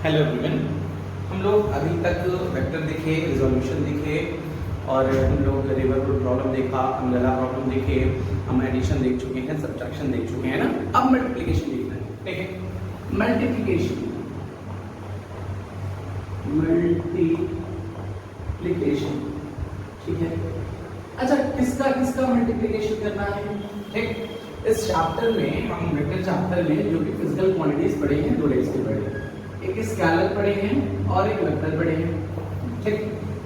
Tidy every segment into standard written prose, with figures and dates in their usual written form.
Hello everyone. हम लोग अभी तक वेक्टर देखे, रिजोल्यूशन देखे और हम लोग रिवर प्रॉब्लम देखा, अम्ब्रेला प्रॉब्लम देखे, हम एडिशन देख चुके हैं, सब्ट्रैक्शन देख चुके हैं ना। अब मल्टीप्लिकेशन देखना है, ठीक है। मल्टीप्लिकेशन ठीक है। अच्छा, किसका किसका मल्टीप्लिकेशन करना है, ठीक। इस चैप्टर में हम वेक्टर चैप्टर में जो भी फिजिकल क्वांटिटीज पढ़े हैं, दो टाइप्स के पढ़े हैं, एक स्केलर पढ़े हैं और एक वेक्टर पढ़े हैं, ठीक।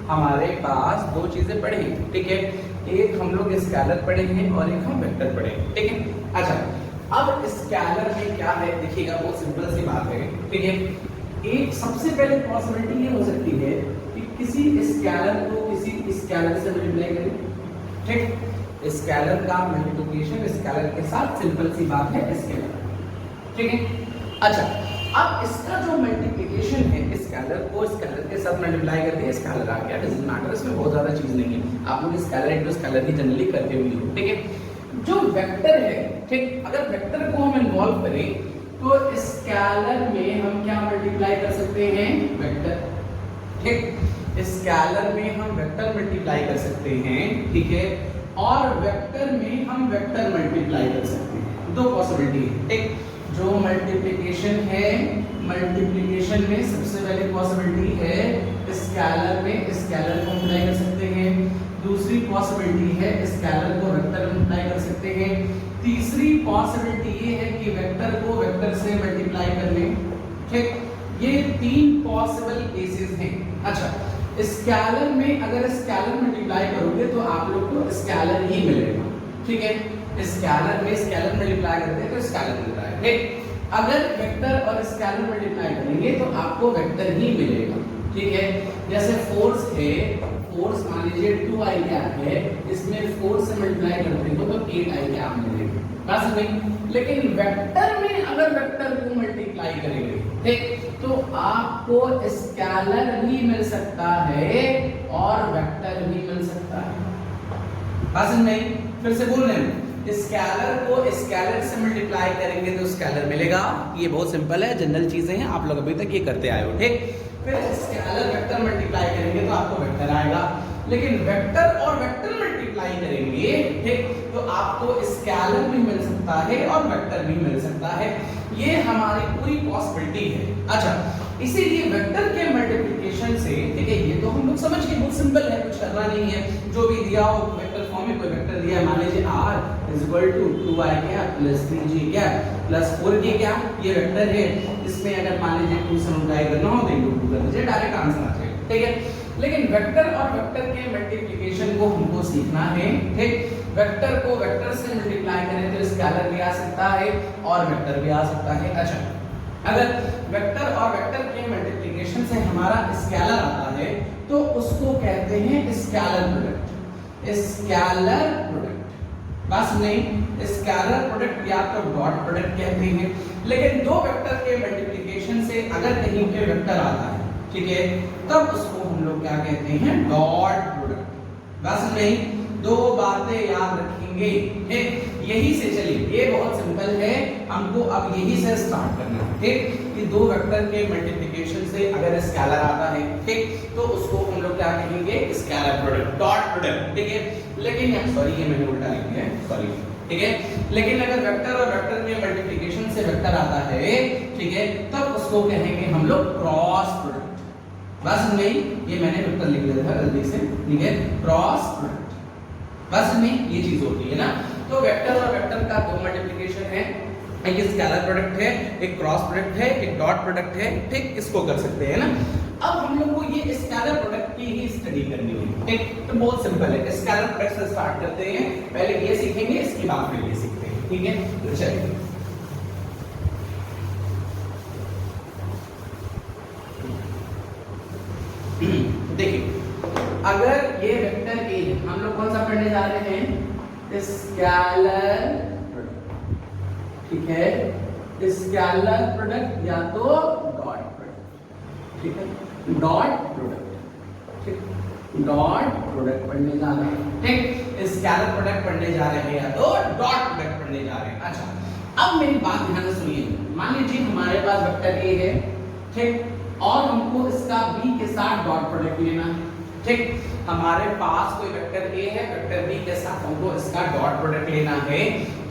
हमारे पास दो चीजें पढ़ी, ठीक है। एक हम लोग स्केलर पढ़े हैं और एक हम वेक्टर पढ़े हैं, ठीक है। अच्छा, अब स्केलर में क्या है देखिएगा, बहुत सिंपल सी बात है, ठीक है। एक सबसे पहले पॉसिबिलिटी ये हो सकती है कि किसी स्केलर को किसी स्केलर से मल्टीप्लाई करें, ठीक। स्केलर का मल्टीप्लिकेशन स्केलर के साथ सिंपल सी बात है, स्केलर, ठीक है। अच्छा, अब इसका जो मल्टीप्लिकेशन है स्केलर को स्केलर के साथ मल्टीप्लाई करके स्केलर आ गया, डजंट मैटर, इसमें बहुत ज्यादा चीज नहीं है, आप लोग स्केलर इनटू स्केलर ही जनरली करते हुए हो, ठीक है। जो वेक्टर है, ठीक, अगर वेक्टर को हम इन्वॉल्व करें तो स्केलर में हम क्या मल्टीप्लाई कर सकते हैं, वेक्टर, ठीक। स्केलर में हम वेक्टर मल्टीप्लाई कर सकते हैं, ठीक है, और वेक्टर में हम वेक्टर मल्टीप्लाई कर सकते हैं। दो पॉसिबिलिटी है, ठीक। जो मल्टीप्लिकेशन है, मल्टीप्लिकेशन में सबसे पहले पॉसिबिलिटी है स्केलर में स्केलर को मल्टीप्लाई कर सकते हैं, दूसरी पॉसिबिलिटी है स्केलर को वेक्टर मल्टीप्लाई कर सकते हैं, तीसरी पॉसिबिलिटी ये है कि वेक्टर को वेक्टर से मल्टीप्लाई कर लें, ठीक। ये तीन पॉसिबल केसेस हैं। अच्छा, स्केलर में अगर स्केलर मल्टीप्लाई करोगे तो आप लोग को स्केलर ही मिलेगा, ठीक है। स्केलर में स्केलर मल्टीप्लाई करते हैं तो स्केलर मिलता है, ठीक। अगर वेक्टर और स्केलर मल्टीप्लाई करेंगे तो आपको वेक्टर ही मिलेगा, ठीक है। जैसे फोर्स है, फोर्स मान लीजिए 2i कैप है, इसमें फोर्स से मल्टीप्लाई करते हो तो 8i कैप मिलेगा, बस नहीं। लेकिन वेक्टर में अगर वेक्टर को मल्टीप्लाई करेंगे, ठीक, तो आपको स्केलर भी मिल सकता है और वेक्टर भी मिल सकता है, बस नहीं। फिर से बोल रहे हैं, स्केलर को स्केलर से मल्टीप्लाई करेंगे तो स्केलर मिलेगा, ये बहुत सिंपल है, जनरल चीजें हैं, आप लोग अभी तक ये करते आए हो, ठीक। फिर स्केलर वेक्टर मल्टीप्लाई करेंगे तो आपको वेक्टर आएगा, लेकिन वेक्टर और वेक्टर मल्टीप्लाई करेंगे, ठीक, तो आपको स्केलर भी मिल सकता है और वेक्टर भी मिल सकता है, ये हमारी पूरी पॉसिबिलिटी है। अच्छा, इसीलिए वेक्टर के मल्टीप्लिकेशन से, ठीक है, ये तो हम लोग समझ गए, बहुत सिंपल है, कुछ करना नहीं है, जो भी दिया हो वेक्टर फॉर्म में, कोई वेक्टर दिया है, मान लीजिए r = 2i cap plus 3j cap plus 4k cap, ये वेक्टर है, इसमें अगर मान लीजिए 2 से मल्टीप्लाई करना हो तो इनटू 2 कर दीजिए, डायरेक्ट आंसर आ जाएगा, ठीक है। लेकिन वेक्टर और वेक्टर के मल्टीप्लिकेशन को हमको सीखना है, ठीक। वेक्टर को वेक्टर से मल्टीप्लाई करें तो स्केलर भी आ सकता है और वेक्टर भी आ सकता है। अच्छा, अगर वेक्टर और वेक्टर के मल्टीप्लिकेशन से हमारा स्केलर आता है तो उसको कहते हैं स्केलर प्रोडक्ट, स्केलर प्रोडक्ट, बस नहीं। स्केलर प्रोडक्ट या तो डॉट प्रोडक्ट कहते हैं, लेकिन दो वेक्टर के मल्टीप्लिकेशन से अगर कहीं पे वेक्टर आता है, ठीक है, तब उसको हम लोग क्या कहते हैं, डॉट प्रोडक्ट, बस नहीं। दो बातें याद रखेंगे, ठीक। यही से चलिए, ये बहुत सिंपल है, हमको अब यही से स्टार्ट करना है, ठीक। कि दो वेक्टर के मल्टीप्लिकेशन से अगर स्केलर आता है, ठीक, तो उसको हम लोग क्या कहेंगे, स्केलर प्रोडक्ट, डॉट प्रोडक्ट, ठीक है। लेकिन सॉरी, ये मैंने उल्टा लिख दिया है, सॉरी, ठीक है। लेकिन अगर वेक्टर और वेक्टर के मल्टीप्लिकेशन से वेक्टर आता है, ठीक है, तब उसको कहेंगे हम लोग क्रॉस प्रोडक्ट, बस नहीं। ये मैंने वेक्टर लिख दिया था गलती से, ठीक है, क्रॉस प्रोडक्ट, बस नहीं, ये चीज होती है ना। तो वेक्टर और वेक्टर का दो मल्टीप्लिकेशन है, एक स्केलर प्रोडक्ट है, एक क्रॉस प्रोडक्ट है, एक डॉट प्रोडक्ट है, ठीक, इसको कर सकते हैं ना। अब हम लोग को ये स्केलर प्रोडक्ट की ही स्टडी करनी है, ठीक। तो बहुत सिंपल है, स्केलर प्रोडक्ट से स्टार्ट करते हैं, पहले ये सीखेंगे, इसके बाद फिर ये सीखते हैं, ठीक है। तो चलिए, देखिए, अगर ये वेक्टर ए, हम लोग कौन सा पढ़ने जा रहे हैं, स्केलर प्रोडक्ट, ठीक है, स्केलर प्रोडक्ट या तो डॉट प्रोडक्ट, ठीक है, डॉट प्रोडक्ट, ठीक, डॉट प्रोडक्ट पढ़ने जा रहे हैं, ठीक। स्केलर प्रोडक्ट पढ़ने जा रहे हैं या तो डॉट प्रोडक्ट पढ़ने जा रहे हैं। अच्छा, अब मेरी बात ध्यान से सुनिए, मान लीजिए हमारे पास वेक्टर ए है, ठीक, और हमको इसका b के साथ डॉट प्रोडक्ट लेना है। ठीक, हमारे पास कोई वेक्टर a है, वेक्टर b के साथ हमको इसका डॉट प्रोडक्ट लेना है।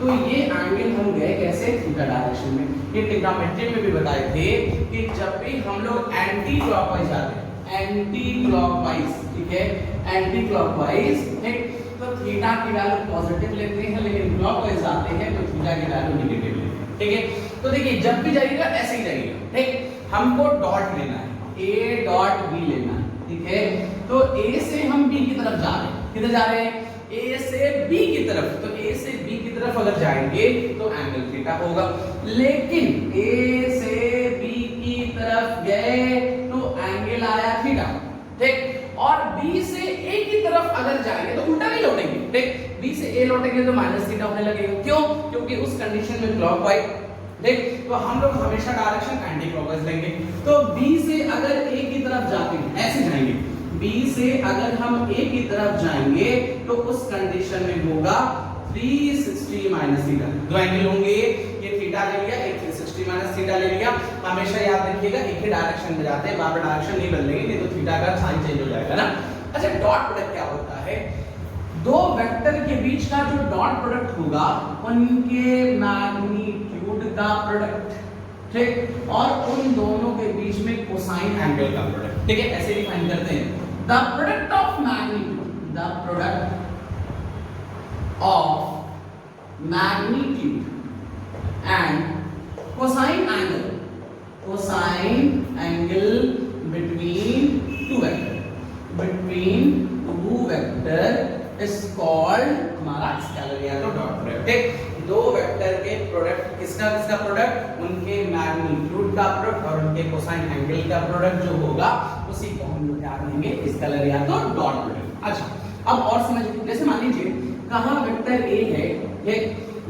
तो ये एंगल हम गए कैसे, थीटा डायरेक्शन में। ये ट्रिग्नोमेट्री में भी बताए थे कि जब भी हम लोग एंटी क्लॉकवाइज जाते हैं, एंटी क्लॉकवाइज, ठीक है, एंटी क्लॉकवाइज, ठीक, तो थीटा की वैल्यू पॉजिटिव लेते हैं, लेकिन क्लॉकवाइज जाते हैं तो थीटा की वैल्यू नेगेटिव लेते हैं। ठीक है, तो देखिए जब भी जाइएगा ऐसे ही जाइएगा। ठीक, हमको डॉट लेना है, a डॉट b लेना है, ठीक है। तो a से हम b की तरफ जा रहे हैं, किधर जा रहे हैं, a से b की तरफ। तो a से b की तरफ अगर जाएंगे तो एंगल थीटा होगा, लेकिन a से b की तरफ गए तो एंगल आया थीटा। ठीक, और b से a की तरफ अगर जाएंगे तो उल्टा नहीं लौटेंगे। ठीक, b से a लौटेंगे तो माइनस थीटा होने लगेगा। क्यों, क्योंकि उस कंडीशन में क्लॉकवाइज। देख, तो हम लोग हमेशा डायरेक्शन एंटी क्लॉकवाइज लेंगे। तो b से अगर a की तरफ जाते हैं, ऐसे जाएंगे, b से अगर हम a की तरफ जाएंगे तो उस कंडीशन में होगा 360 माइनस थीटा। दो एंगल होंगे, ये थीटा ले लिया, एक 360 माइनस थीटा ले लिया। हमेशा याद रखिएगा एक ही डायरेक्शन में जाते हैं, बार बार डायरेक्शन नहीं बदलेंगे, नहीं तो थीटा का साइन चेंज हो जाएगा ना। अच्छा, डॉट प्रोडक्ट क्या होता है, दो वेक्टर के बीच का जो डॉट प्रोडक्ट होगा उनके मैग्नीट्यूड का प्रोडक्ट। ठीक, और उन दोनों के बीच में कोसाइन एंगल का प्रोडक्ट। ठीक है, ऐसे डिफाइन करते हैं, the product of magnitude, the product of magnitude and cosine angle, cosine angle between two vector, between two vector is called हमारा स्केलर या तो डॉट प्रोडक्ट। ठीक, दो वेक्टर के प्रोडक्ट, किसका किसका प्रोडक्ट, उनके मैग्नीट्यूड का प्रोडक्ट और उनके कोसाइन एंगल का प्रोडक्ट जो होगा उसी को हम लोग क्या कहेंगे, स्केलर या तो डॉट प्रोडक्ट। अच्छा, अब और समझिए, जैसे मान लीजिए कहां वेक्टर a है,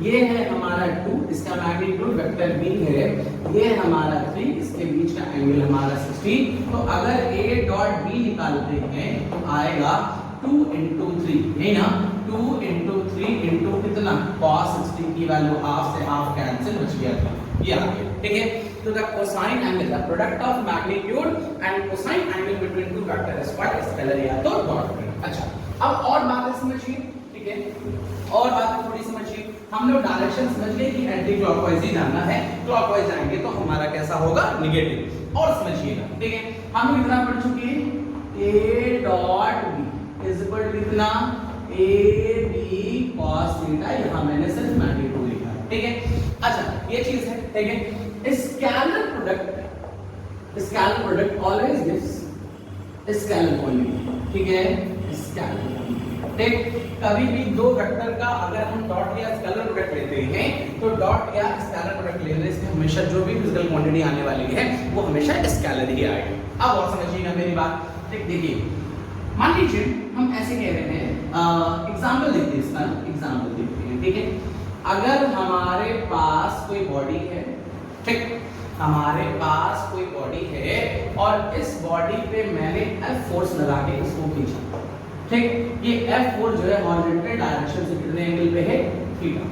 ये है हमारा 2, इसका मैग्नीट्यूड, वेक्टर b है, ये हमारा 3, इसके बीच का एंगल हमारा 60। तो अगर a डॉट b निकालते हैं तो आएगा 2 into 3, यही ना, 2 into 3 into कितना, cos 60 की वैल्यू हाफ से हाफ कैंसिल बच गया था, ये आ गया। ठीक है, तो the cosine angle, the product of magnitude and cosine angle between two vector is called scalar या तो डॉट प्रोडक्ट। अच्छा, अब और बातें समझिए। ठीक है, और बातें थोड़ी समझिए। हम लोग डायरेक्शन समझ गए कि एंटी क्लॉकवाइज ही जाना है, क्लॉकवाइज जाएंगे तो हमारा कैसा होगा, नेगेटिव। और समझिएगा, ठीक है, हम लोग इतना पढ़ चुके हैं, a dot b is equal to कितना, ab cos थीटा, यहां मैंने सिर्फ मैग्नीट्यूड लिखा है। ठीक है, अच्छा ये चीज है। ठीक है, scalar product always gives scalar quantity. ठीक है, स्केलर क्वांटिटी। ठीक, कभी भी दो वेक्टर का अगर हम डॉट या स्केलर प्रोडक्ट लेते हैं तो डॉट या स्केलर प्रोडक्ट लेने से हमेशा जो भी फिजिकल क्वांटिटी आने वाली है वो हमेशा स्केलर ही आएगा। अब और समझिएगा मेरी बात। ठीक, देखिए मान लीजिए हम ऐसे कह रहे हैं, एग्जांपल देखते हैं इसका, एग्जांपल देखते हैं। ठीक है, अगर हमारे पास कोई बॉडी है, ठीक, हमारे पास कोई बॉडी है और इस बॉडी पे मैंने F फोर्स लगा के इसको खींचा। ठीक, ये F फोर्स जो है हॉरिजॉन्टल डायरेक्शन से कितने एंगल पे है, थीटा।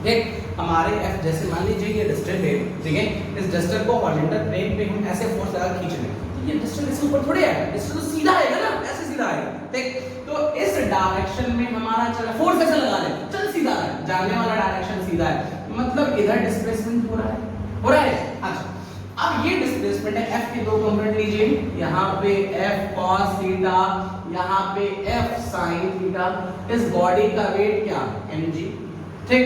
ठीक, हमारे F जैसे मान लीजिए ये डिस्टेंस है, ठीक है, इस डिस्टेंस को हॉरिजॉन्टल प्लेन पे हम ऐसे फोर्स लगा खींच रहे हैं, तो ये डिस्टेंस इसके ऊपर थोड़ी है, डिस्टेंस तो सीधा आएगा ना, ऐसे सीधा आएगा। ठीक, तो इस डायरेक्शन में हमारा चल फोर्स ऐसे लगा दे, चल सीधा है, जाने वाला डायरेक्शन सीधा है, मतलब इधर डिस्प्लेसमेंट हो रहा है, हो रहा है। अच्छा, अब ये डिस्प्लेसमेंट है, F के दो कंपोनेंट लीजिए, यहाँ पे F cos थीटा, यहाँ पे F sin थीटा, इस बॉडी का वेट क्या, mg। ठीक,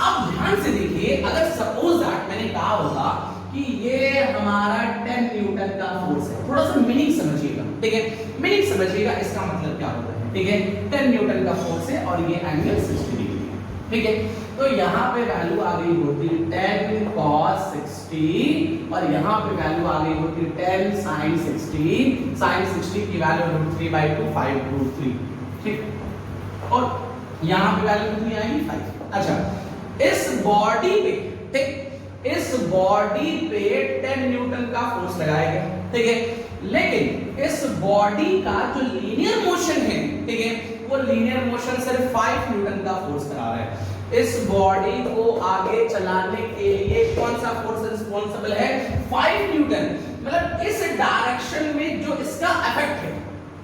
अब ध्यान से देखिए, अगर सपोज दैट मैंने कहा होगा कि ये हमारा 10 न्यूटन का फोर्स है, थोड़ा सा मीनिंग समझिएगा। ठीक है, मीनिंग समझिएगा, इसका मतलब क्या होता है। ठीक है, 10 न्यूटन का फोर्स है और ये एंगल 60 डिग्री है। ठीक है, तो यहाँ पे वैल्यू आ गई होती 10 cos 60 और यहाँ पे वैल्यू आ गई होती 10 sin 60, sin 60 की वैल्यू √3/2 5√3। ठीक, और यहाँ पे वैल्यू कितनी आएगी 5। अच्छा, इस बॉडी पे, ठीक, इस बॉडी पे 10 न्यूटन का फोर्स लगाया गया। ठीक है, लेकिन इस बॉडी का जो लीनियर मोशन है, ठीक है, वो लीनियर मोशन सिर्फ 5 न्यूटन का फोर्स करा रहा है। इस बॉडी को आगे चलाने के लिए कौन सा फोर्स रिस्पांसिबल है, 5 न्यूटन। मतलब इस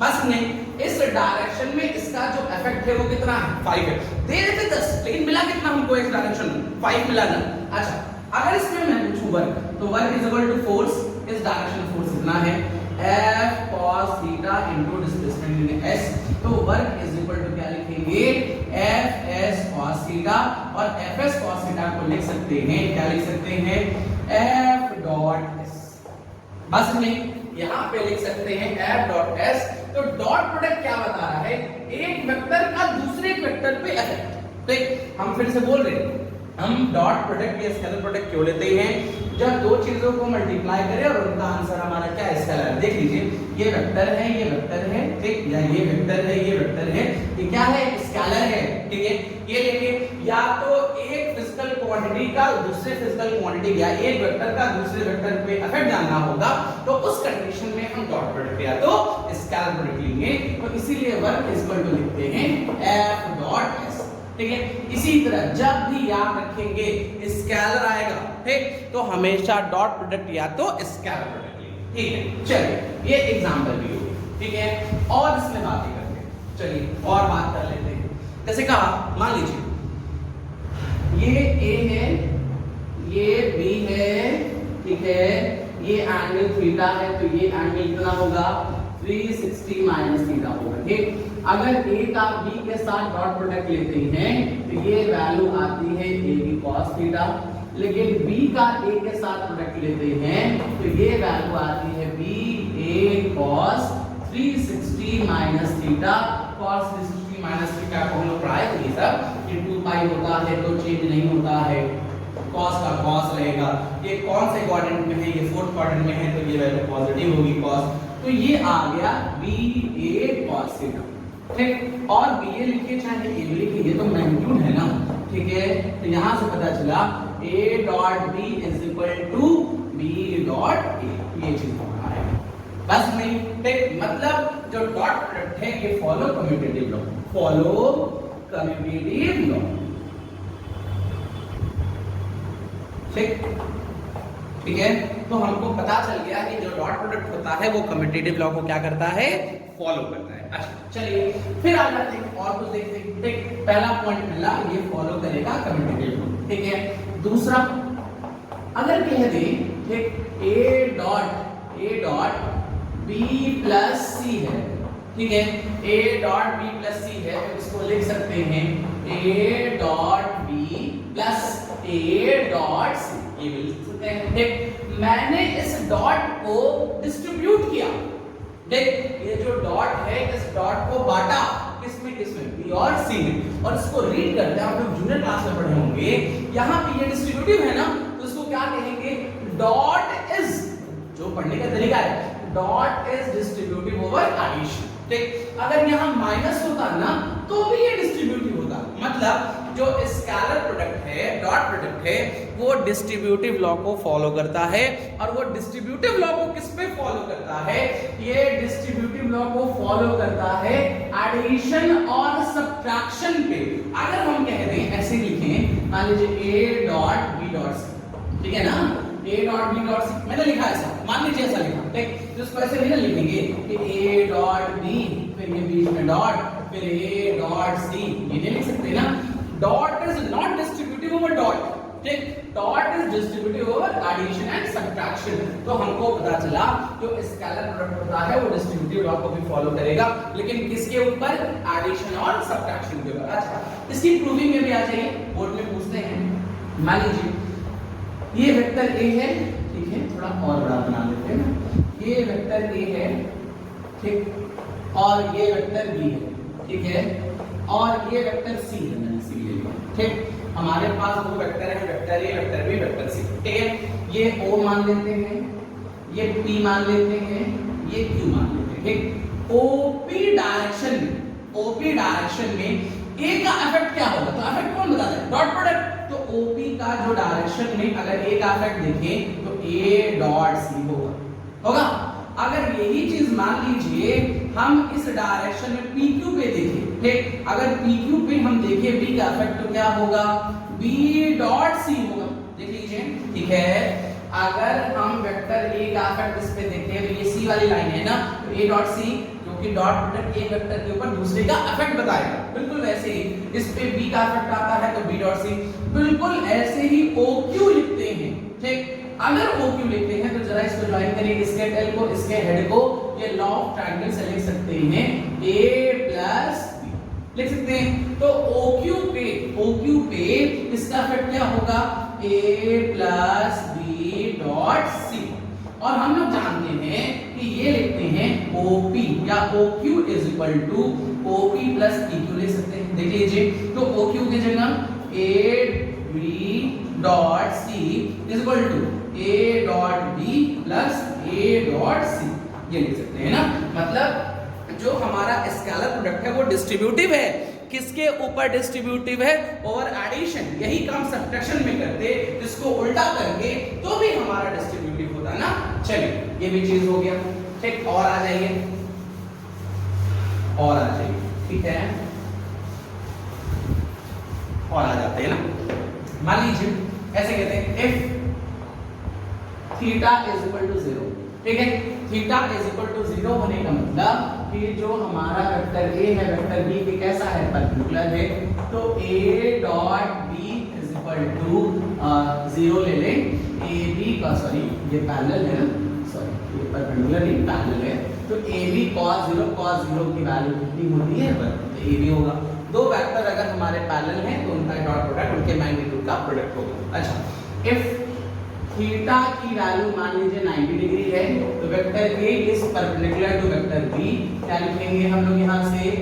बस नहीं, इस डायरेक्शन में इसका जो इफेक्ट है वो कितना है 5 है, दे रहे थे 10 लेकिन मिला कितना हमको इस डायरेक्शन में 5 मिला ना। अच्छा अगर इसमें मैं पूछूं वर्क, तो work is equal to force, इस डायरेक्शन में फोर्स कितना है F cos theta into displacement in s, तो वर्क इज इक्वल टू क्या लिखेंगे F s cos थीटा, और F s cos थीटा को लिख सकते हैं, क्या लिख सकते हैं F डॉट s, बस नहीं यहां पे लिख सकते हैं F डॉट s। तो डॉट प्रोडक्ट क्या बता रहा है, एक वेक्टर का दूसरे वेक्टर पे इफेक्ट। ठीक, हम फिर से बोल रहे हैं, हम डॉट प्रोडक्ट या स्केलर प्रोडक्ट क्यों लेते हैं, जब दो चीजों को मल्टीप्लाई करें और उनका आंसर हमारा क्या है स्केलर है। देख लीजिए ये वेक्टर है, ये वेक्टर है, ठीक, या ये वेक्टर है, ये वेक्टर है, ये क्या है स्केलर है, ठीक है। ये लेके या तो एक फिजिकल क्वांटिटी का दूसरे फिजिकल क्वांटिटी या एक वेक्टर का दूसरे वेक्टर पे इफेक्ट जानना होगा, तो उस कंडीशन में हम डॉट प्रोडक्ट या तो स्केलर प्रोडक्ट लेंगे। तो इसीलिए वर्क इज इक्वल टू लिखते हैं F डॉट s, ठीक है। इसी तरह जब भी याद रखेंगे स्केलर आएगा, ठीक, तो हमेशा डॉट प्रोडक्ट या तो स्केलर प्रोडक्ट लेंगे, ठीक है। चलिए ये एग्जांपल भी होगी, ठीक है, और इसमें बातें करते हैं। चलिए और बात कर लेते हैं। जैसे कहा, मान लीजिए ये A है, ये B है, ठीक है, ये एंगल थीटा है, तो ये एंगल कितना होगा 360 माइनस थीटा होगा, ठीक। अगर A का B के साथ डॉट प्रोडक्ट लेते हैं तो ये वैल्यू आती है A की cos थीटा, लेकिन B का A के साथ प्रोडक्ट लेते हैं तो ये वैल्यू आती है B A cos 360 minus theta. cos 360 minus theta को हम लोग ट्राई करिए सब, ये 2 पाई होता है तो चेंज नहीं होता है, cos का cos रहेगा। ये कौन से क्वाड्रेंट में है, ये फोर्थ क्वाड्रेंट में है, तो ये वैल्यू पॉजिटिव होगी cos, तो ये आ गया B A cos थीटा, ठीक। और B A लिखिए चाहे A B लिखिए, ये तो मैग्नीट्यूड है ना, ठीक है। तो यहां से पता चला A dot B is equal to B dot A, ये चीज होना है, बस नहीं, ठीक। मतलब जो डॉट प्रोडक्ट है ये follow commutative law, follow commutative law, ठीक है। तो हमको पता चल गया कि जो डॉट प्रोडक्ट होता है वो कम्यूटेटिव लॉ को क्या करता है फॉलो करता है। अच्छा चलिए फिर आ जाते हैं और कुछ देखते हैं, ठीक। पहला पॉइंट मिला, ये फॉलो करेगा कम्यूटेटिव लॉ, ठीक है। दूसरा अगर कह दे, ठीक, A dot B plus C है, ठीक है, A dot B plus C है, तो इसको लिख सकते हैं A dot B plus A dot C, ये भी लिख सकते हैं, ठीक। मैंने इस डॉट को डिस्ट्रीब्यूट किया, देख ये जो डॉट है इस डॉट को बांटा किसमें किसमें B और C में, और इसको रीड करते हैं, आप लोग जूनियर क्लास में पढ़े होंगे, यहाँ पे ये डिस्ट्रीब्यूटिव है ना, तो इसको क्या कहेंगे डॉट इज, जो पढ़ने का तरीका है, dot is distributive over addition, ठीक। अगर यहाँ माइनस होता ना तो भी ये डिस्ट्रीब्यूटिव होता, मतलब जो स्केलर प्रोडक्ट है, डॉट प्रोडक्ट है, वो डिस्ट्रीब्यूटिव लॉ को फॉलो करता है, और वो डिस्ट्रीब्यूटिव लॉ को किस पे फॉलो करता है, ये डिस्ट्रीब्यूटिव लॉ को फॉलो करता है एडिशन और सब्ट्रैक्शन पे। अगर हम कह दें ऐसे लिखें, मान लीजिए A dot B dot C, ठीक है ना, A dot B dot C मैंने लिखा ऐसा, मान लीजिए ऐसा लिखा, ठीक। जिसको ऐसे नहीं लिखेंगे कि A डॉट B, फिर ये बीच में डॉट, फिर A डॉट C, ये नहीं लिख सकते ना। Dot is not distributive over dot, ठीक, dot is distributive over addition and subtraction. तो हमको पता चला जो स्केलर प्रोडक्ट होता है वो डिस्ट्रीब्यूटिव लॉ को भी फॉलो करेगा, लेकिन किसके ऊपर, एडिशन और सब्ट्रैक्शन के ऊपर। अच्छा इसकी प्रूविंग में भी आ जाइए, बोर्ड में पूछते हैं। मान लीजिए ये वेक्टर A है, ठीक है, थोड़ा और बड़ा बना लेते हैं ना, ये वेक्टर A है, ठीक, और ये वेक्टर B है, ठीक है, और ये वेक्टर C है, मैंने C ले लिया, ठीक। हमारे पास दो वेक्टर है, vector A, vector B, vector C, ठीक है। ये O मान लेते हैं, ये P मान लेते हैं, ये Q मान लेते हैं, ठीक। OP डायरेक्शन में A का इफेक्ट क्या होगा, तो इफेक्ट कौन बताता है, डॉट प्रोडक्ट। तो OP का जो डायरेक्शन में अगर A का इफेक्ट देखें तो A डॉट C होगा। अगर यही चीज मान लीजिए हम इस डायरेक्शन में PQ पे देखें, ठीक, अगर PQ पे हम देखें B का इफेक्ट तो क्या होगा, B डॉट C होगा, देख लीजिए, ठीक है। अगर हम वेक्टर A का इफेक्ट इस पे देखें तो ये C वाली लाइन है ना, तो A डॉट C जो क्योंकि डॉट प्रोडक्ट एक वेक्टर के ऊपर दूसरे का इफेक्ट बताएगा। बिल्कुल वैसे ही इस पे b का इफेक्ट आता है तो b डॉट c, बिल्कुल ऐसे ही OQ लिखते हैं। ठीक, अगर OQ लिखते हैं तो जरा इसको ज्वाइन करिए, इसके टेल को इसके हेड को, ये लॉ ऑफ ट्रायंगल से लिख सकते हैं a प्लस b लिख सकते हैं। तो OQ पे इसका इफेक्ट क्या होगा, a plus b dot c। और हम लोग जानते हैं कि ये लिखते हैं OP या OQ is equal to OP plus PQ लिख सकते हैं। देख लीजिए, तो OQ की जगह AB dot C is equal to A dot B plus A dot C, ये लिख सकते हैं ना। मतलब जो हमारा स्केलर प्रोडक्ट है वो डिस्ट्रीब्यूटिव है। किसके ऊपर डिस्ट्रीब्यूटिव है, ओवर एडिशन। यही काम सब्ट्रैक्शन में करते, इसको उल्टा करके तो भी हमारा डिस्ट्रीब्यूटिव होता ना। चलिए ये भी चीज हो गया। ठीक, और आ जाइए, और आ जाइए, ठीक है, और आ जाते हैं ना। मान लीजिए ऐसे कहते हैं if theta is equal to 0, ठीक है, थीटा इज इक्वल टू 0 होने का मतलब कि जो हमारा वेक्टर a है वेक्टर b के कैसा है, परपेंडिकुलर है। तो a dot b is equal to 0 ले लें, ab का, सॉरी ये पैरेलल है ना, सॉरी ये परपेंडिकुलर नहीं पैरेलल है, तो ab cos 0 की वैल्यू कितनी होती है, तो ab होगा। दो वेक्टर अगर हमारे पैरेलल हैं तो उनका डॉट प्रोडक्ट उनके मैग्नीट्यूड का प्रोडक्ट होगा। अच्छा, इफ थीटा की वैल्यू मान लीजिए 90 डिग्री है तो vector a is perpendicular to vector b, क्या लिखेंगे हम लोग यहाँ से,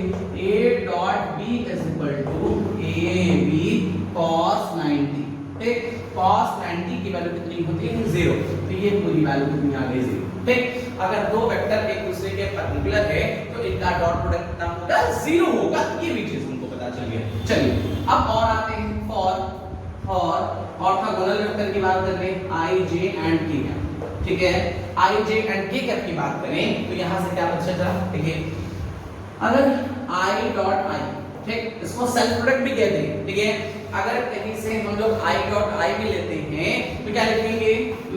a dot b is equal to ab cos 90। ठीक, cos 90 की वैल्यू कितनी होती है, 0, तो ये पूरी वैल्यू कितनी आ गई, 0। ठीक, अगर दो वेक्टर एक दूसरे के परपेंडिकुलर है तो इनका डॉट प्रोडक्ट कितना होगा, 0 होगा। ये भी चीज हमको पता चल गया। चलिए अब और आते हैं और ऑर्थोगोनल वेक्टर की बात कर लें, i j and k cap. ठीक है, i j and k cap की बात करें तो यहां से क्या पता चला, देखिए अगर i डॉट i, ठीक, इसको सेल्फ प्रोडक्ट भी कहते हैं। ठीक है, अगर कहीं से हम लोग i डॉट i भी लेते हैं तो क्या लिखेंगे,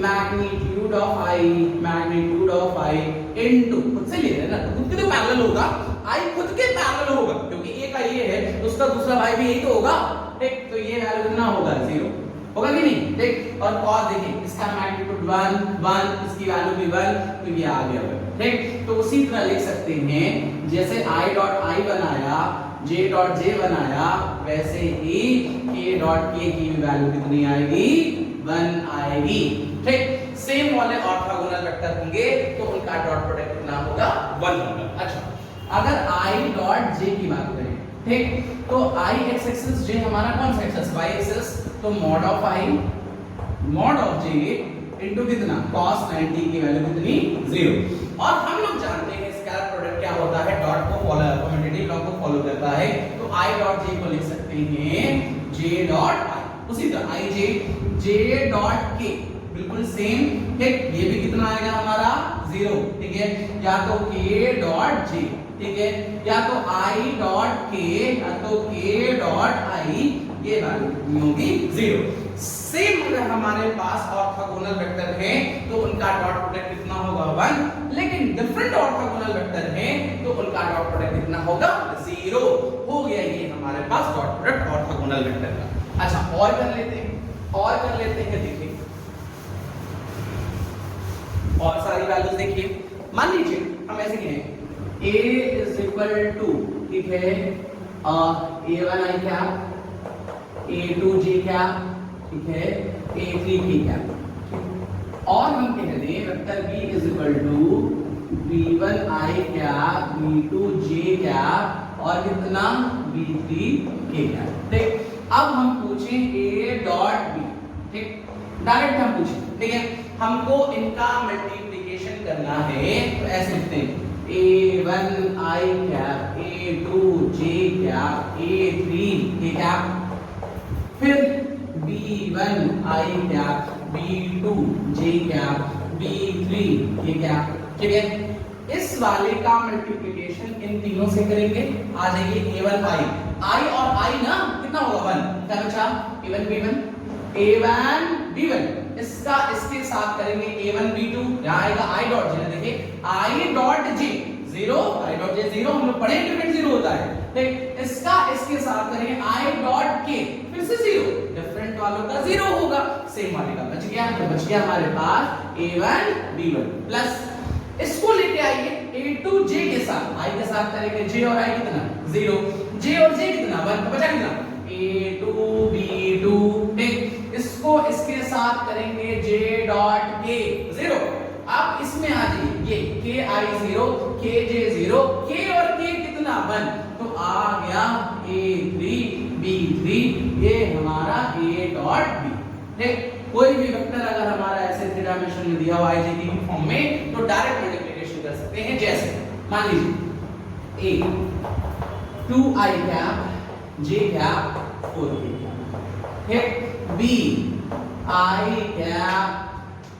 मैग्नीट्यूड ऑफ i इनटू, खुद से ले रहे हैं ना, खुद के तो पैरेलल होगा, i खुद के पैरेलल होगा क्योंकि एक का ये है तो उसका दूसरा भाई भी यही तो होगा। ठीक, तो ये वैल्यू कितना होगा, 0 होगा कि नहीं। ठीक, और cos देखिए इसका मैग्नीट्यूड 1, इसकी वैल्यू भी 1, तो ये आ गया। ठीक, तो उसी तरह लिख सकते हैं जैसे i डॉट i बनाया, j डॉट j बनाया, वैसे ही k डॉट k की वैल्यू कितनी आएगी, 1 आएगी। ठीक, सेम वाले ऑर्थोगोनल वेक्टर होंगे तो उनका डॉट प्रोडक्ट कितना होगा, 1 होगा। अच्छा, अगर i डॉट j की बात करें, ठीक, तो i x एक्सिस j हमारा कौन सा एक्सिस, y एक्सिस, तो मॉड ऑफ j इनटू कितना, cos 90 की वैल्यू कितनी, 0। और हम लोग जानते हैं स्केलर प्रोडक्ट क्या होता है, डॉट को फॉलो, कम्यूटेटिव लॉ को फॉलो करता है। तो i डॉट j को लिख सकते हैं j डॉट i, उसी तरह i j डॉट k बिल्कुल सेम। ठीक, ये भी कितना आएगा हमारा, 0। ठीक है, या तो k डॉट j, ठीक है, या तो i डॉट k या तो k डॉट i, ये वैल्यू कितनी होगी, 0। सेम अगर हमारे पास ऑर्थोगोनल वेक्टर है तो उनका डॉट प्रोडक्ट कितना होगा, 1। लेकिन डिफरेंट ऑर्थोगोनल वेक्टर है तो उनका डॉट प्रोडक्ट कितना होगा, 0 हो गया। ये हमारे पास डॉट प्रोडक्ट ऑर्थोगोनल वेक्टर का। अच्छा, और कर लेते हैं, देखिए और सारी वैल्यूज देखिए। मान लीजिए हम ऐसे कहें a इज इक्वल टू, ठीक है, a1 i क्या, a2 j क्या, ठीक है, a3 k क्या, और हम कह दें vector b is equal to b1 i क्या, b2 j क्या, और कितना, b3 k क्या। ठीक, अब हम पूछें a डॉट b, ठीक, डायरेक्ट हम पूछें, ठीक है, हमको इनका मल्टीप्लिकेशन करना है तो ऐसे लिखते हैं a1 i cap, a2 j cap, a3 k cap, फिर b1 i cap, b2 j cap, b3 k cap. ठीक है, इस वाले का मल्टीप्लिकेशन इन तीनों से करेंगे, आ जाएगी a1 i और i ना कितना होगा, 1, क्या बचा, a1 b1, इसके साथ करेंगे a1 b2, यहाँ आएगा i डॉट j, देखिए i dot j zero, I dot J zero, हम लोग पढ़े डिफरेंट जीरो होता है, ठीक। इसका इसके साथ करेंगे आई डॉट के, फिर से जीरो, डिफरेंट वालों का जीरो होगा, सेम वाले का बच गया। तो बच गया हमारे पास a1 b1 प्लस इसको लेके आइए a2 j के साथ, i के साथ करेंगे j और i कितना जीरो, j और j कितना 1, तो बचा कितना a2 b2, ठीक। इसको इसके साथ करेंगे j डॉट k जीरो। अब इसमें आ जाइए ये k i 0 k j 0, k और k कितना 1, तो आ गया a3 b3, ये हमारा a डॉट b, ठीक। कोई भी वेक्टर अगर हमारा ऐसे थ्री डायमेंशन में दिया हुआ है ij की फॉर्म में, तो डायरेक्ट मल्टीप्लिकेशन कर सकते हैं। जैसे मान लीजिए a 2i cap j cap 4k, ठीक। b i कैप,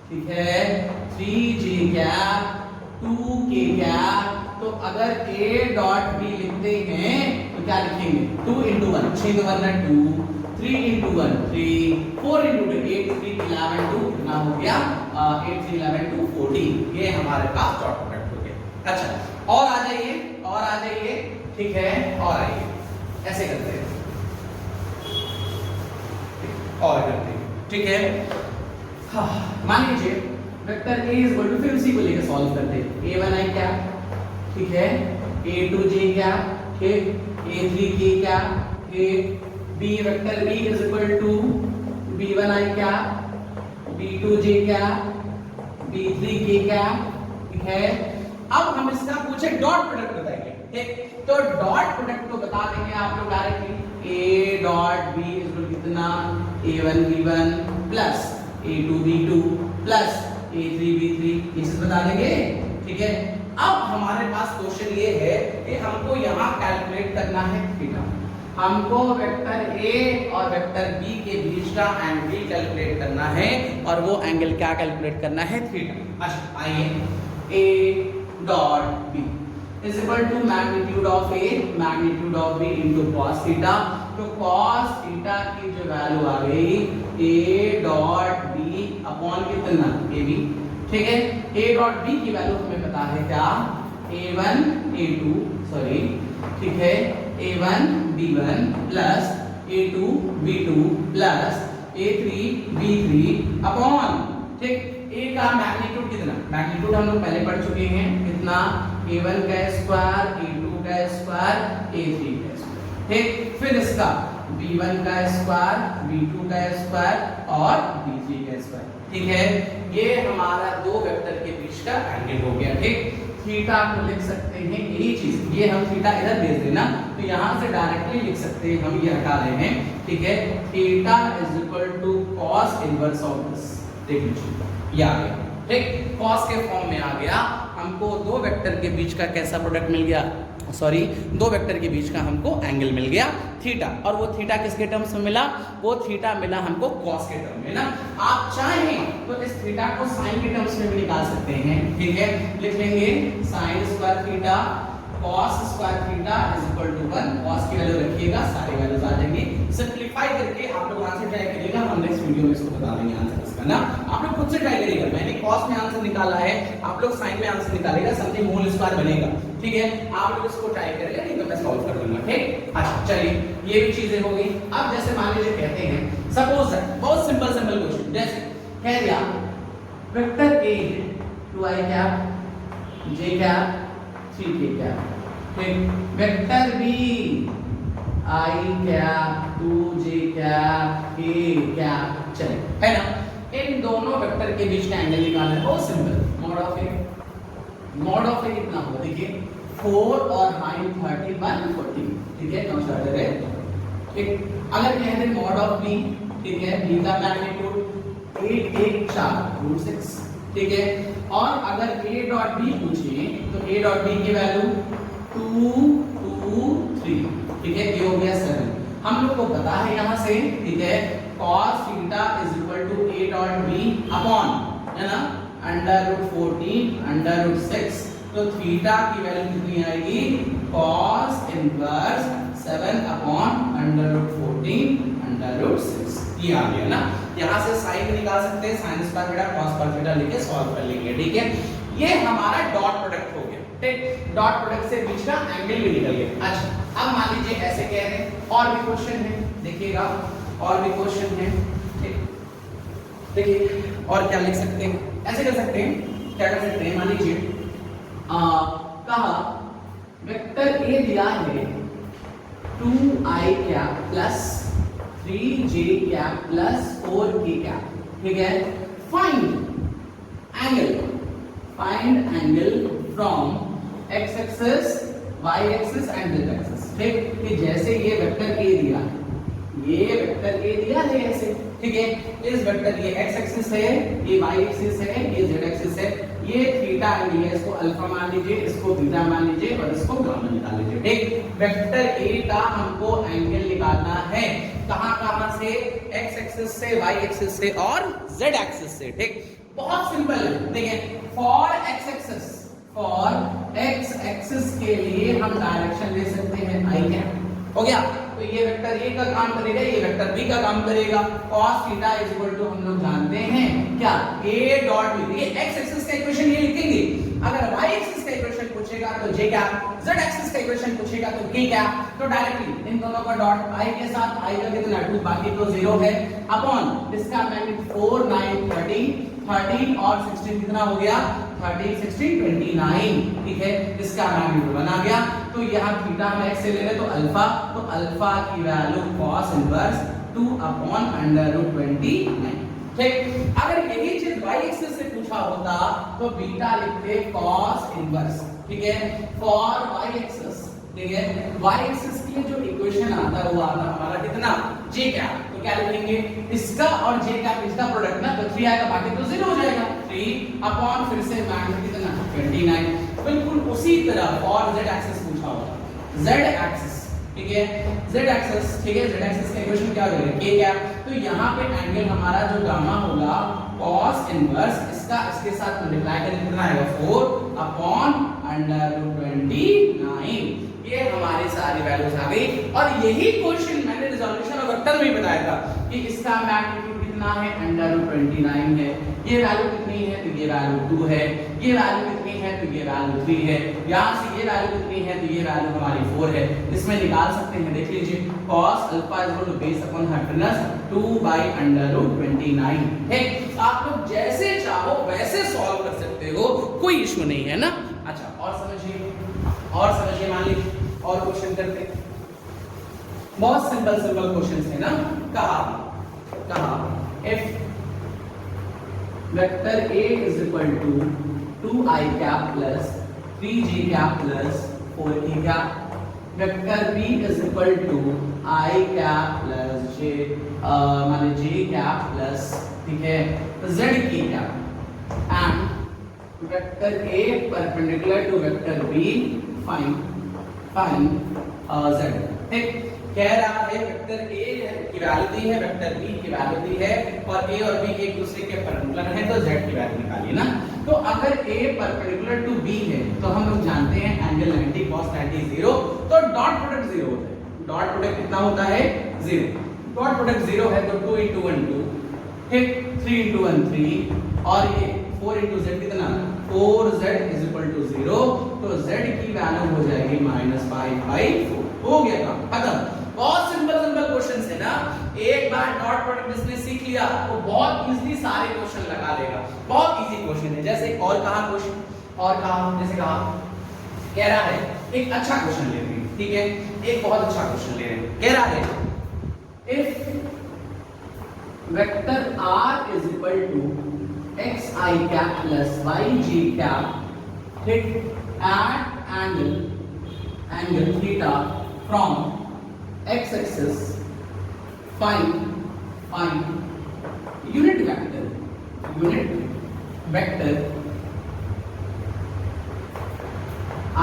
ठीक है, 3j कैप 2k कैप। तो अगर a डॉट b लिखते हैं तो क्या लिखेंगे 2 into 1, 3 1 है 2, 3 into 1 3, 4 into 2 8, 3 11 2 कितना हो गया 8 3 11 2 14, ये हमारे पास डॉट प्रोडक्ट हो गया। अच्छा और आ जाइए, ठीक है, और आइए ऐसे करते हैं, और करते हैं, ठीक है। हाँ मान लीजिए vector a is equal to, फिर उसी को लेकर सॉल्व करते हैं, a1 i क्या, ठीक है, a2 j क्या, ठीक, a3 k क्या, ठीक, b vector b is equal to b1 i क्या, b2 j क्या, b3 k क्या, ठीक है। अब हम इसका पूछे डॉट प्रोडक्ट बताएंगे, ठीक। तो डॉट प्रोडक्ट को बता देंगे आप लोग directly, a dot b is equal कितना a1 b1 plus a2 b2 plus a3 b3, ये सब बता देंगे, ठीक है। अब हमारे पास क्वेश्चन ये है कि हमको यहाँ कैलकुलेट करना है थीटा, हमको वेक्टर a और वेक्टर b के बीच का एंगल कैलकुलेट करना है, और वो एंगल क्या कैलकुलेट करना है थीटा। अच्छा आइए a dot b is equal to magnitude of a magnitude of b into cos theta. तो cos थीटा की जो वैल्यू आ गई a डॉट b अपॉन कितना ab, ठीक है। a डॉट b की वैल्यू हमें पता है क्या a1 a2 सॉरी, ठीक है, a1 b1 plus a2 b2 plus a3 b3 upon, ठीक, a का मैग्नीट्यूड कितना, मैग्नीट्यूड हम लोग पहले पढ़ चुके हैं कितना a1 का स्क्वायर a2 का स्क्वायर a3 का स्क्वायर, ठीक। फिर इसका b1 का स्क्वायर b2 का स्क्वायर और b3 का स्क्वायर, ठीक है। ये हमारा दो वेक्टर के बीच का एंगल हो गया, ठीक। थीटा को लिख सकते हैं यही चीज, ये हम थीटा इधर भेज देना, तो यहाँ से डायरेक्टली लिख सकते हैं, हम ये हटा रहे हैं, ठीक है। Theta is equal to cos inverse of this, देख लीजिए ये आ गया, ठीक, cos के फॉर्म में आ गया। हमको दो वेक्टर के बीच का कैसा प्रोडक्ट मिल गया, सॉरी दो वेक्टर के बीच का हमको एंगल मिल गया थीटा, और वो थीटा किसके टर्म्स में मिला, वो थीटा मिला हमको cos के टर्म में ना। आप चाहें तो इस थीटा को sin के टर्म्स में भी निकाल सकते हैं, ठीक है। लिख लेंगे sin square theta cos square theta is equal to 1, cos की वैल्यू रखिएगा, सारी वैल्यूज आ जाएंगी, सिंपलीफाई करके आप लोग आंसर ट्राई करिएगा, हम नेक्स्ट वीडियो में इसको बता देंगे आंसर इसका ना। आप लोग खुद से ट्राई करिएगा, मैंने cos में आंसर निकाला है, आप लोग sin में आंसर निकालेगा, समथिंग होल स्क्वायर बनेगा, ठीक है। आप लोग इसको ट्राई करिएगा, नहीं तो मैं सॉल्व कर दूंगा, ठीक। अच्छा चलिए ये भी चीजें हो गई। अब जैसे मान लीजिए कहते हैं, सपोज दैट बहुत सिंपल क्वेश्चन, जैसे कह दिया vector a 2i cap j cap 3k cap, ठीक, vector b i cap 2j cap k cap, चले, है ना। इन दोनों वेक्टर के बीच का एंगल निकालना है, बहुत सिंपल, मॉड ऑफ ए कितना होगा, देखिए 4 और 9 31 40, ठीक है, कंसिडर है, ठीक। अगर कह दें मॉड ऑफ b, ठीक है, b का मैग्नीट्यूड 8 1 4 रूट 6, ठीक है। और अगर a डॉट b पूछे तो a डॉट b की वैल्यू 2 2 3, ठीक है, ये हो गया 7। हम लोग को पता है यहाँ से, ठीक है, cos theta is equal to a dot b upon, है ना, अंडर रूट 14 अंडर रूट 6, तो थीटा की वैल्यू कितनी आएगी cos inverse 7 upon under root 14 under root 6, ये आ गया ना। यहाँ से साइन निकाल सकते हैं, साइन स्क्वायर थीटा cos पर थीटा लेके सॉल्व कर लेंगे, ठीक है। ये हमारा डॉट प्रोडक्ट हो गया, ठीक। डॉट प्रोडक्ट से बीच का एंगल भी निकल गया। अच्छा अब मान लीजिए ऐसे कह रहे हैं, और भी क्वेश्चन है, देखिएगा और भी क्वेश्चन है, ठीक। देखिए और क्या लिख सकते हैं, ऐसे कर सकते हैं, क्या कर सकते हैं, मान लीजिए कहा वेक्टर ए दिया है 2i cap plus 3j cap plus 4k cap, ठीक है। Find angle from x axis y axis and z axis, ठीक। कि जैसे ये वेक्टर a दिया है, ये वेक्टर a दिया है ऐसे, ठीक है। इस वेक्टर ये x एक्सिस है, ये y एक्सिस है, ये z एक्सिस है, ये थीटा एंगल है, इसको अल्फा मान लीजिए, इसको बीटा मान लीजिए और इसको गामा निकाल लीजिए, ठीक। वेक्टर a का हमको एंगल निकालना है, कहां से, x एक्सिस से, y एक्सिस से और z एक्सिस से, ठीक। बहुत सिंपल है, देखिए फॉर x एक्सिस के लिए हम डायरेक्शन ले सकते हैं i कैप, हो गया। तो ये वेक्टर a का काम करेगा, ये वेक्टर b का काम करेगा। cos theta is equal to हम लोग जानते हैं क्या, a डॉट b। ये x एक्सिस का इक्वेशन ये लिखेंगे, अगर y एक्सिस का इक्वेशन पूछेगा तो j कैप, z एक्सिस का इक्वेशन पूछेगा तो k कैप। तो डायरेक्टली इन दोनों का डॉट i के साथ, i का कितना 2, बाकी तो 0 है, अपॉन इसका मैग्नीट्यूड 4 9 13 और 16 कितना हो गया, 30 16 29, ठीक है। इसका मैग्नीट्यूड 1 आ गया। तो यहाँ थीटा हम x से ले रहे तो अल्फा, तो अल्फा की वैल्यू cos इनवर्स 2/√29, ठीक। अगर यही चीज y एक्सिस से पूछा होता तो बीटा लिखते cos इनवर्स, ठीक है, फॉर y एक्सिस, ठीक है। y एक्सिस के लिए जो इक्वेशन आता है वो आता हमारा कितना, j कैप। तो क्या लिखेंगे, इसका और j का बीच का प्रोडक्ट ना, तो 3 आएगा, बाकी तो 0 हो जाएगा, 3 अपॉन फिर से मैग्नीट्यूड कितना 29। बिल्कुल उसी तरह फॉर z एक्सिस पूछा होगा, z एक्सिस, ठीक है, z एक्सिस, ठीक है। z एक्सिस का इक्वेशन क्या होगा, k कैप। तो यहाँ पे एंगल हमारा जो गामा होगा cos इनवर्स इसका इसके साथ मल्टीप्लाई करें कितना आएगा 4/√29। ये हमारी सारी वैल्यूज आ गई। और यही क्वेश्चन मैंने रिजोल्यूशन ऑफ वेक्टर में बताया था कि इसका मैग्नीट्यूड कितना है, √29 है, ये वैल्यू कितनी है, तो ये वैल्यू 2 है, ये वैल्यू कितनी है, तो ये वैल्यू 3 है, यहाँ से ये वैल्यू कितनी है, तो ये वैल्यू हमारी 4 है। इसमें निकाल सकते हैं, देख लीजिए cos alpha is equal to base upon hypotenuse 2/√29 है। आप लोग जैसे चाहो वैसे सॉल्व कर सकते हो, कोई इशू नहीं है ना। अच्छा और समझिए, मान लीजिए और क्वेश्चन करते हैं, बहुत सिंपल क्वेश्चंस है ना। कहा if vector a is equal to 2i cap plus 3j cap plus 4k cap, vector b is equal to i cap plus j माने j कैप प्लस, ठीक है, z k cap, and vector a perpendicular to vector b find z, ठीक। कह रहा है vector a की value दी है, वेक्टर b की वैल्यू दी है, और a और b एक दूसरे के परपेंडिकुलर हैं, तो z की वैल्यू निकालिए ना। तो अगर a परपेंडिकुलर टू b है तो हम लोग जानते हैं एंगल 90 cos 90 0, तो डॉट प्रोडक्ट 0 होता है। डॉट प्रोडक्ट कितना होता है, 0। डॉट प्रोडक्ट 0 है तो 2 × 1 2, ठीक, 3 × 1 3, और ये 4 × z कितना, 4z इज इक्वल टू 0, तो z की वैल्यू हो जाएगी -5/4, हो गया काम खत्म। बहुत सिंपल क्वेश्चंस है ना। एक बार डॉट प्रोडक्ट जिसने सीख लिया वो बहुत इजीली सारे क्वेश्चन लगा लेगा, बहुत इजी क्वेश्चन है। जैसे और कहा क्वेश्चन, और कहा जैसे कहा कह रहा है, एक अच्छा क्वेश्चन ले रहे हैं, ठीक है, एक बहुत अच्छा क्वेश्चन ले रहे हैं। कह रहा है if vector r is equal to xi cap plus yj cap, ठीक, at angle theta from x axis, find unit vector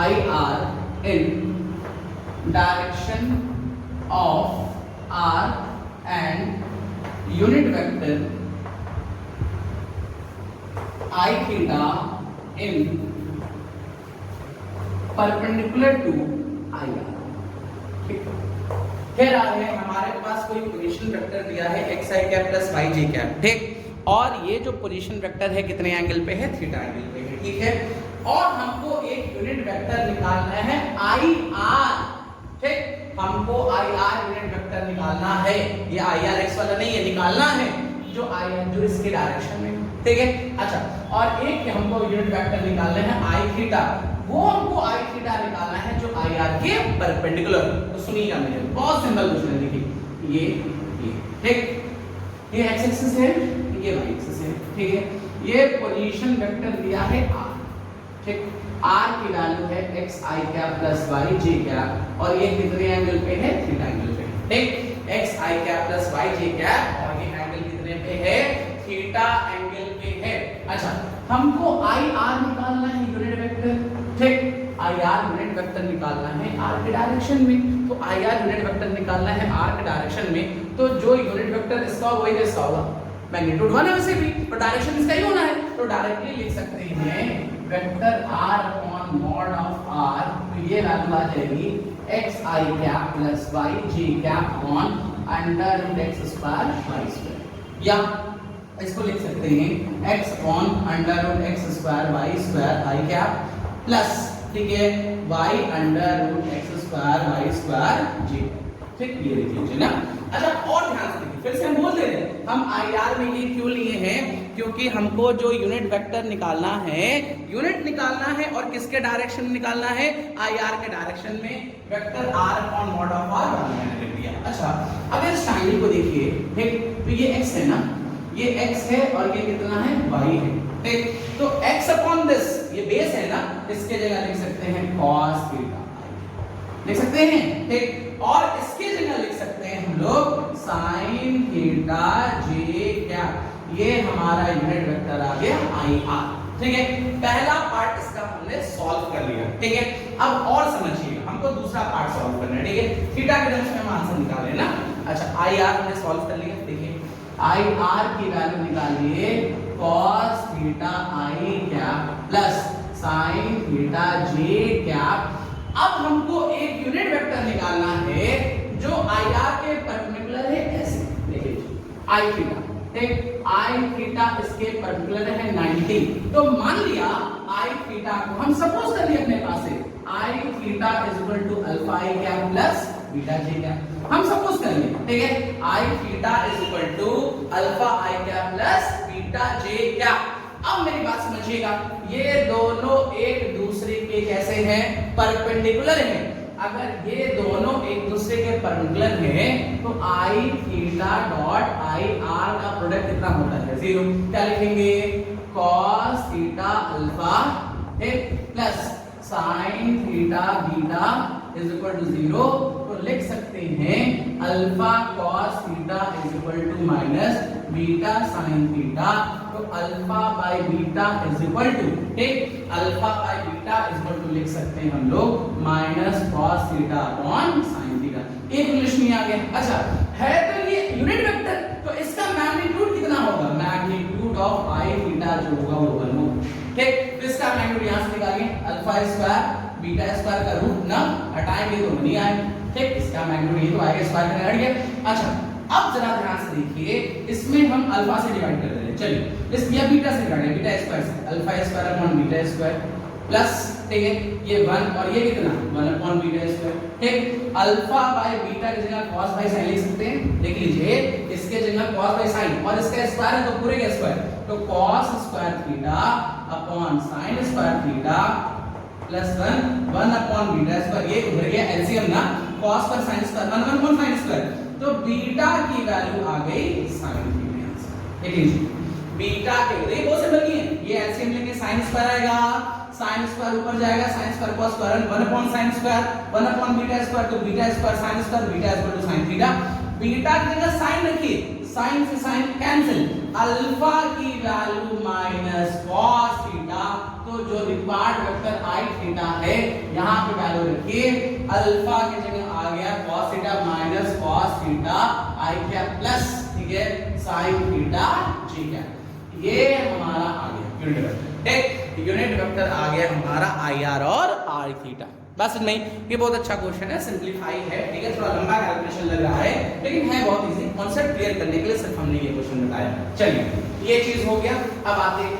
IR in direction of r, and unit vector I theta in perpendicular to IR, ठीक। कह रहा है हमारे पास कोई position vector दिया है xi cap plus yj cap, ठीक। और ये जो पोजीशन वेक्टर है कितने एंगल पे है, थीटा एंगल पे है, ठीक है। और हमको एक यूनिट वेक्टर निकालना है आई आर, ठीक, हमको आई आर यूनिट वेक्टर निकालना है, ये आई आर एक्स वाला नहीं है, निकालना है जो आई आर जो इसके डायरेक्शन में, ठीक है। अच्छा, और एक हमको यूनिट वेक्टर निकालना है आई थीटा, वो हमको आई थीटा निकालना है जो आई आर के परपेंडिकुलर। तो सुनिएगा मेरे, बहुत सिंपल क्वेश्चन है, देखिए ये ठीक, ये एक्स एक्सिस है, ये वाई एक्सिस है, ठीक है। ये पोजीशन वेक्टर दिया है आर, ठीक, आर की वैल्यू है एक्स आई कैप प्लस वाई जे कैप, और ये कितने एंगल पे है, थीटा एंगल पे, ठीक, एक्स आई कैप प्लस वाई जे कैप, और ये एंगल कितने पे है, थीटा एंगल पे है। अच्छा, हमको आई आर निकालना है यूनिट वेक्टर, ठीक, आई आर यूनिट वेक्टर निकालना है आर के डायरेक्शन में, तो आई आर यूनिट वेक्टर निकालना है आर के डायरेक्शन में, तो जो यूनिट वेक्टर इसका वही इसका होगा, मैग्नीट्यूड 1 है वैसे भी, तो डायरेक्शन इसका ही होना है, तो डायरेक्टली लिख सकते हैं vector r upon mod of r, तो ये वैल्यू आ जाएगी x i cap plus y j cap upon under root x square y square, या इसको लिख सकते हैं x upon under root x square y square i cap plus, ठीक है, y under root x square y square j, ठीक, ये लिख लीजिए ना। अच्छा, और ध्यान से देखिए, फिर से हम बोल दे रहे हैं, हम आईआर में ये क्यों लिए हैं, क्योंकि हमको जो यूनिट वेक्टर निकालना है, यूनिट निकालना है, और किसके डायरेक्शन में निकालना है, आईआर के डायरेक्शन में, vector R upon mod of R मैंने लिख दिया। अच्छा, अब इस ट्रायंगल को देखिए, ठीक, तो ये x है ना, ये x है, और ये कितना है, y है, ठीक, तो x अपॉन दिस, ये बेस है ना, इसके जगह लिख सकते हैं cos थीटा, लिख सकते हैं, ठीक, और इसके जगह लिख सकते हैं हम लोग sin थीटा j कैप, ये हमारा यूनिट वेक्टर आ गया आई आर, ठीक है। पहला पार्ट इसका हमने सॉल्व कर लिया, ठीक है। अब और समझिएगा, हमको दूसरा पार्ट सॉल्व करना है, ठीक है, थीटा के टर्म्स में हम आंसर निकालें ना। अच्छा, आई आर हमने सॉल्व कर लिया, देखिए आई आर की वैल्यू निकालिए cos theta I cap plus sin theta j cap. अब हमको एक यूनिट वेक्टर निकालना है जो आई आर के परपेंडिकुलर है, ऐसे देखिए आई थीटा, ठीक, आई थीटा इसके परपेंडिकुलर है 90, तो मान लिया आई थीटा को हम सपोज कर लिए अपने पास से I theta is equal to alpha I cap plus beta J cap, हम सपोज कर लिए, ठीक है, I theta is equal to alpha I cap plus beta J cap. अब मेरी बात समझिएगा, ये दोनों एक दूसरे के कैसे हैं, परपेंडिकुलर हैं। अगर ये दोनों एक दूसरे के परपेंडिकुलर हैं, तो I theta dot I R का प्रोडक्ट कितना होता है, 0। क्या लिखेंगे, cos theta alpha plus sin theta beta is equal to 0, तो लिख सकते हैं alpha cos theta is equal to minus beta sin theta, तो alpha by beta is equal to, ठीक, alpha by beta is equal to लिख सकते हैं हम लोग minus cos theta upon sin theta, एक रिलेशन में आ गया। अच्छा, है तो ये यूनिट वेक्टर, तो इसका मैग्नीट्यूड कितना होगा, मैग्नीट्यूड ऑफ आई थीटा जो होगा वो 1 होगा, ठीक, तो इसका मैग्नीट्यूड यहां से निकालिए, अल्फा स्क्वायर बीटा स्क्वायर का रूट ना हटाएंगे तो नहीं आएगा, ठीक, इसका मैग्नीट्यूड ये तो आएगा, स्क्वायर करके हट गया। अच्छा, अब जरा ध्यान से देखिए, इसमें हम अल्फा से डिवाइड कर रहे हैं, चलिए इस या बीटा से डिवाइड है, बीटा स्क्वायर से, alpha square upon beta square plus, ठीक है, ये 1 और ये कितना 1 अपॉन बीटा स्क्वायर, ठीक, अल्फा बाय बीटा की जगह cos बाय sin लिख सकते हैं, देख लीजिए इसके जगह cos बाय sin, और इसका स्क्वायर है तो पूरे का स्क्वायर, तो cos square theta upon sin square theta plus 1 upon beta square, ये उधर गया एलसीएम ना, cos पर sin square 1 upon sin square, तो बीटा की वैल्यू आ गई sin थीटा, देख लीजिए बीटा के, ये बहुत सिंपल नहीं है, ये एलसीएम लेंगे sin स्क्वायर आएगा, sin स्क्वायर ऊपर जाएगा, sin square cos square 1 upon sin square 1 upon beta square, तो beta square sin square beta equal to sin theta, beta की जगह sin रखिए, sin से sin कैंसिल, अल्फा की वैल्यू माइनस cos थीटा, तो जो रिक्वायर्ड वेक्टर आई theta है यहां पे वैल्यू रखिए, अल्फा की जगह आ गया cos theta minus cos theta I cap plus, ठीक है, sin थीटा जी कैप, ये हमारा आ गया यूनिट वेक्टर, ठीक, यूनिट वेक्टर आ गया हमारा आई आर और आई थीटा। बस नहीं, ये बहुत अच्छा क्वेश्चन है, सिंपलीफाई है, ठीक है, थोड़ा लंबा कैलकुलेशन लग रहा है लेकिन है बहुत इजी। कॉन्सेप्ट क्लियर करने के लिए सिर्फ हमने ये क्वेश्चन बताया। चलिए ये चीज हो गया। अब आते हैं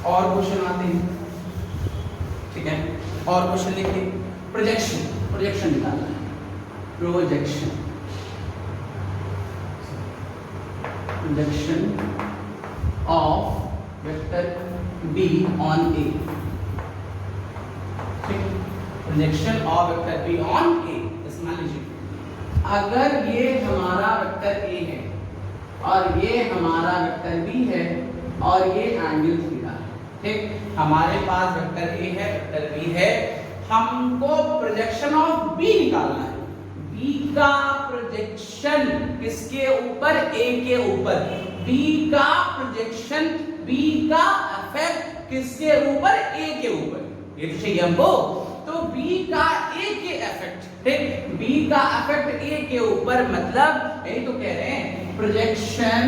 और क्वेश्चन आते हैं, ठीक है, और क्वेश्चन देखिए। प्रोजेक्शन निकालना है, projection of vector B on A, projection of vector B on A। मान लीजिए अगर ये हमारा वेक्टर A है और ये हमारा वेक्टर B है और ये एंगल थीटा है, ठीक, हमारे पास वेक्टर A है, वेक्टर B है, हमको प्रोजेक्शन ऑफ B निकालना है। B का प्रोजेक्शन किसके ऊपर? A के ऊपर। B का प्रोजेक्शन, B का इफेक्ट किसके ऊपर? A के ऊपर। ये तो चाहिए हमको। तो B का A के इफेक्ट, ठीक, B का इफेक्ट A के ऊपर मतलब यही तो कह रहे हैं, projection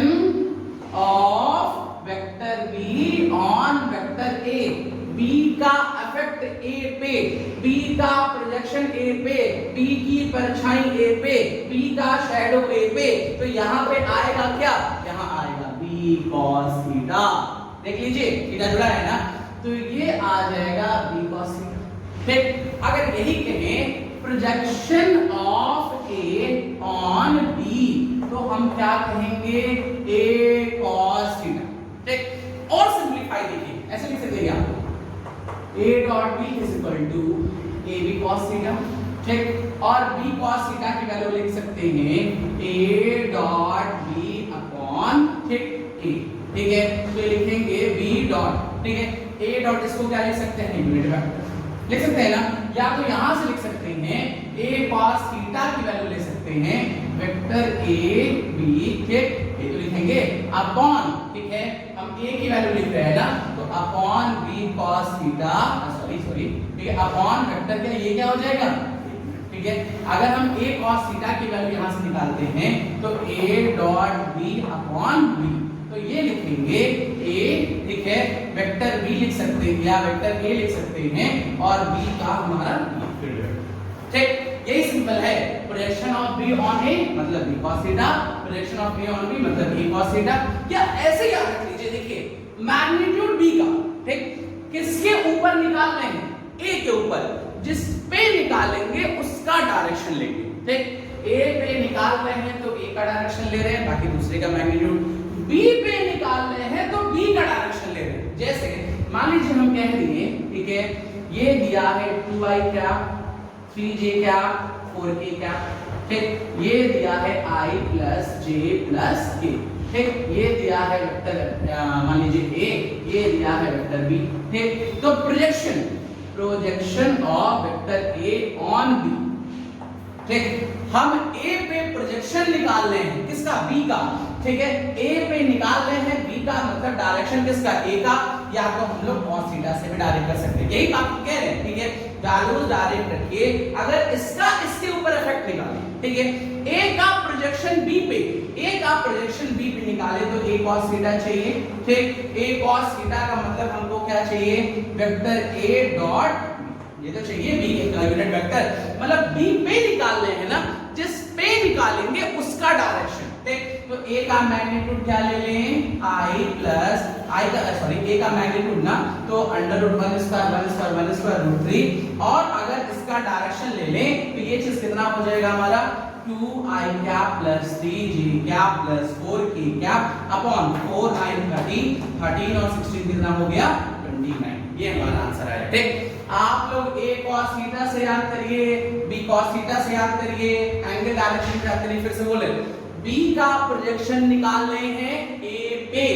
of vector B on vector A। B का इफेक्ट A पे, B का प्रोजेक्शन A पे, B की परछाई A पे, B का शैडो A पे, तो यहाँ पे आएगा क्या? यहाँ आएगा B cos थीटा। देख लीजिए थीटा जुड़ा है ना, तो ये आ जाएगा B cos थीटा। ठीक, अगर यही कहें projection of A on B तो हम क्या कहेंगे? A cos theta. ठीक, और सिंपलीफाई देखिए, ऐसे लिख सकते हैं आप A dot B is equal to AB cos theta. ठीक, और B cos थीटा की वैल्यू लिख सकते हैं A डॉट B अपॉन ठीक A। ठीक है, तो लिखेंगे B डॉट, ठीक है, A डॉट इसको क्या लिख सकते हैं? यूनिट वेक्टर लिख सकते हैं ना, या तो यहां से लिख सकते हैं A cos थीटा की वैल्यू ले सकते हैं वेक्टर A B, ठीक, ये तो लिखेंगे अपॉन, ठीक है, हम A की वैल्यू लिख रहे हैं ना, तो upon B cos theta, sorry, ठीक है, अपॉन वेक्टर क्या, ये क्या हो जाएगा? ठीक है, अगर हम A cos थीटा की वैल्यू यहां से निकालते हैं तो A dot B upon B, तो ये लिखेंगे A, ठीक है, वेक्टर B लिख सकते हैं या वेक्टर A लिख सकते हैं और B का हमारा फील्ड वेक्टर। ठीक, यही सिंपल है। Projection of B on A मतलब B cos theta, projection of A on B मतलब A cos थीटा। क्या ऐसे याद रख लीजिए, देखिए मैग्नीट्यूड B का, ठीक, किसके ऊपर निकालने हैं? A के ऊपर। जिस पे निकालेंगे उसका डायरेक्शन लेंगे। ठीक, A पे निकाल रहे हैं तो A का डायरेक्शन ले रहे हैं, बाकी दूसरे का मैग्नीट्यूड। B पे निकाल रहे हैं तो B का डायरेक्शन ले रहे हैं। जैसे मान लीजिए हम कह दिए, ठीक है, ये दिया है 2i क्या, 3j क्या, 4k क्या, ठीक, ये दिया है i plus j plus k, ठीक, ये दिया है वेक्टर मान लीजिए A, ये दिया है वेक्टर B। ठीक, तो projection of vector A on B, ठीक, हम A पे प्रोजेक्शन निकाल रहे हैं, किसका? B का। ठीक है, A पे निकाल रहे हैं B का मतलब डायरेक्शन किसका? A का, या तो हम लोग cos थीटा से भी डायरेक्ट कर सकते हैं, यही बात कह रहे हैं। ठीक है, वैल्यूज डायरेक्ट रखिए। अगर इसका इसके ऊपर इफेक्ट निकालें, ठीक है, A का प्रोजेक्शन B पे, A का प्रोजेक्शन B पे निकाले तो A cos थीटा चाहिए। ठीक, A cos थीटा का मतलब हमको क्या चाहिए? वेक्टर A डॉट, ये तो चाहिए B का यूनिट वेक्टर, मतलब B पे निकाल रहे हैं ना, जिस पे निकालेंगे उसका डायरेक्शन। ठीक, तो A का मैग्नीट्यूड क्या ले लें? I प्लस I का सॉरी A का मैग्नीट्यूड ना, तो अंडर रूट 1 स्क्वायर रूट 3, और अगर इसका डायरेक्शन ले लें तो ये चीज कितना हो जाएगा हमारा? 2i cap plus 3j cap plus 4k cap upon 4i 13 और 16 कितना हो गया? 29। ये हमारा आंसर आया। ठीक, आप लोग A cos थीटा से याद करिए, B cos थीटा से याद करिए, एंगल डायरेक्शन याद करिए। फिर से बोले, B का प्रोजेक्शन निकाल रहे हैं A पे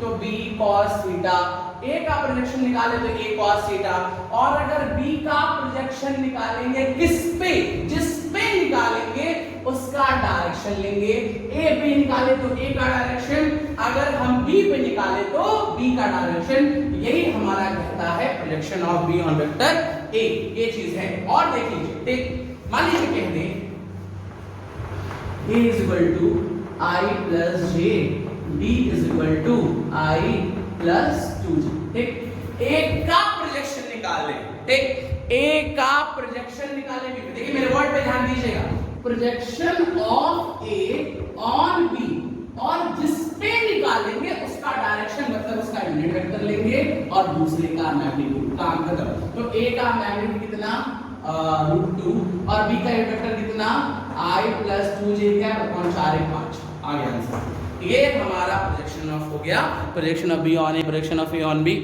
तो B cos थीटा, A का प्रोजेक्शन निकाले तो A cos थीटा, और अगर B का प्रोजेक्शन निकालेंगे किस पे? जिस पे निकालेंगे उसका डायरेक्शन लेंगे। A पे निकाले तो A का डायरेक्शन, अगर हम B पे निकाले तो B का डायरेक्शन। यही हमारा कहता है projection of B on vector A, ये चीज है। और देख लीजिए, ठीक, मान लीजिए कह दें A is equal to I plus j, D is equal to I plus 2j। ठीक, A का प्रोजेक्शन निकालें, ठीक, ए का प्रोजेक्शन निकालेंगे। देखिए मेरे वर्ड पे ध्यान दीजिएगा, projection of A on B, और जिस पे निकालेंगे उसका डायरेक्शन मतलब उसका यूनिट वेक्टर लेंगे और दूसरे का मैग्नीट्यूड, काम खत्म। तो ए का मैग्नीट्यूड कितना √2 और बी का यूनिट वेक्टर कितना I + 2j क्या अपॉन 4 1 5 आ गया आंसर। ये हमारा प्रोजेक्शन ऑफ हो गया, projection of B on A, projection of A on B.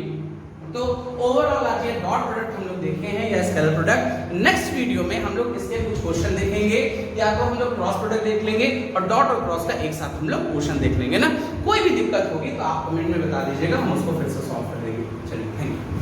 तो ओवरऑल आज ये डॉट प्रोडक्ट हम लोग देखे हैं या स्केलर प्रोडक्ट। नेक्स्ट वीडियो में हम लोग इसके कुछ क्वेश्चन देखेंगे, या तो हम लोग क्रॉस प्रोडक्ट देख लेंगे और डॉट और क्रॉस का एक साथ हम लोग क्वेश्चन देख लेंगे ना। कोई भी दिक्कत होगी तो आप कमेंट में बता दीजिएगा, हम उसको फिर से सॉल्व कर देंगे। चलिए थैंक यू।